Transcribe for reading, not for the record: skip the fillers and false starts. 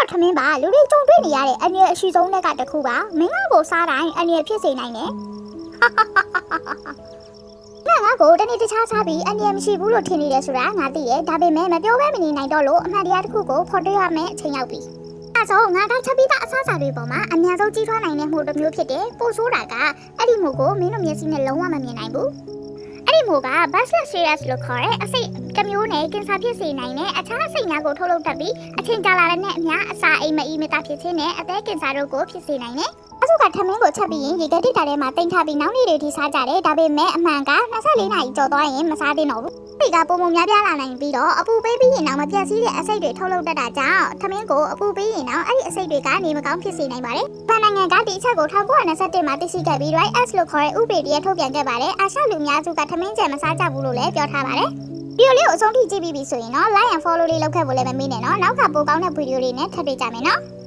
တော့ထမင်းပါလူတွေကြုံတွေ့နေရတဲ့အန်ရအရှိဆုံးတဲ့ကတခုပါမင်းကိုစားတိုင်းအန်ရဖြစ်စေနိုင်တယ်ငါကိုတနေ့တခြားစားပြီးအန်ရမရှိဘူးလို့ထင်နေတယ်ဆိုတာငါသိရဲ့ဒါပေမဲ့မပြောဘဲမနေနိုင်တော့လို့အမှန်တရားတစ်ခုကိုဖော်တွေ့ရမယ်အချိန်ရောက်ပြီအဲဆိုငါကချက်ပြီးသားအစားအစာတွေပေါ်မှာအများဆုံးကြီးထွားနိုင်တဲ့မှုတစ်မျိုးဖြစ်တယ်ပို့ဆိုးတာကအဲ့ဒီမှုကိုမင်းတို့မျက်စိနဲ့လုံးဝမမြင်နိုင်ဘူးအဲ့ဒီမိုက Bacillus cereus လို့ခေါ်တဲ့အစိတ်တစ်မျိုးနဲ့ကင်ဆာဖြစ်စေနိုင်တဲ့အခြားအစိတ်များကိုထုတ်လုပ်တတ်ပြီးအချိန်ကြာလာတဲ့နဲ့အမျှအစာအိမ်မအီမတာဖြစ်ခြင်းနဲ့အသက်ကင်ဆာတို့ကိုဖြစ်စေနိုင်တယ်။အဆုကထမင်းကိုချက်ပြီးရင်ရေကတိတာထဲမှာတင်ထားပြီးနောက်နေ့တွေထိစားကြတယ်။ဒါပေမဲ့အမှန်က24နာရီကျော်သွားရင်မစားသင့်တော့ဘူး။ဒီကပုံပုံများပြားလာနိုင်ပြီးတော့အပူပေးပြီးရင်တော့မပြတ်စည်းတဲ့အစိတ်တွေထုတ်လုပ်တတ်တာကြောင့်ထမင်းကိုအပူပေးရင်တော့အဲ့ဒီအစိတ်တွေကနေမကောင်းဖြစ်စေနိုင်ပါတယ်။ဗန်နိုင်ငံကဒီအချက်ကို1921မှာသိရှိခဲ့ပြီး Rice လို့ခေါ်တဲ့ဥပဒေတရထုတ်ပြန်ခဲ့ပါတယ်။အာရှလူများစုကထမင်းကြံမစားကြဘူးလို့လည်းပြောထားပါတယ်။ဗီဒီယိုလေးကိုအဆုံးထိကြည့်ပြီးပြီဆိုရင်တော့ like and follow လေးလုပ်ခဲ့ဖို့လည်းမမေ့နဲ့နော်နောက်ကပိုကောင်းတဲ့ဗီဒီယိုလေးနဲ့ထပ်တွေ့ကြမယ်နော်။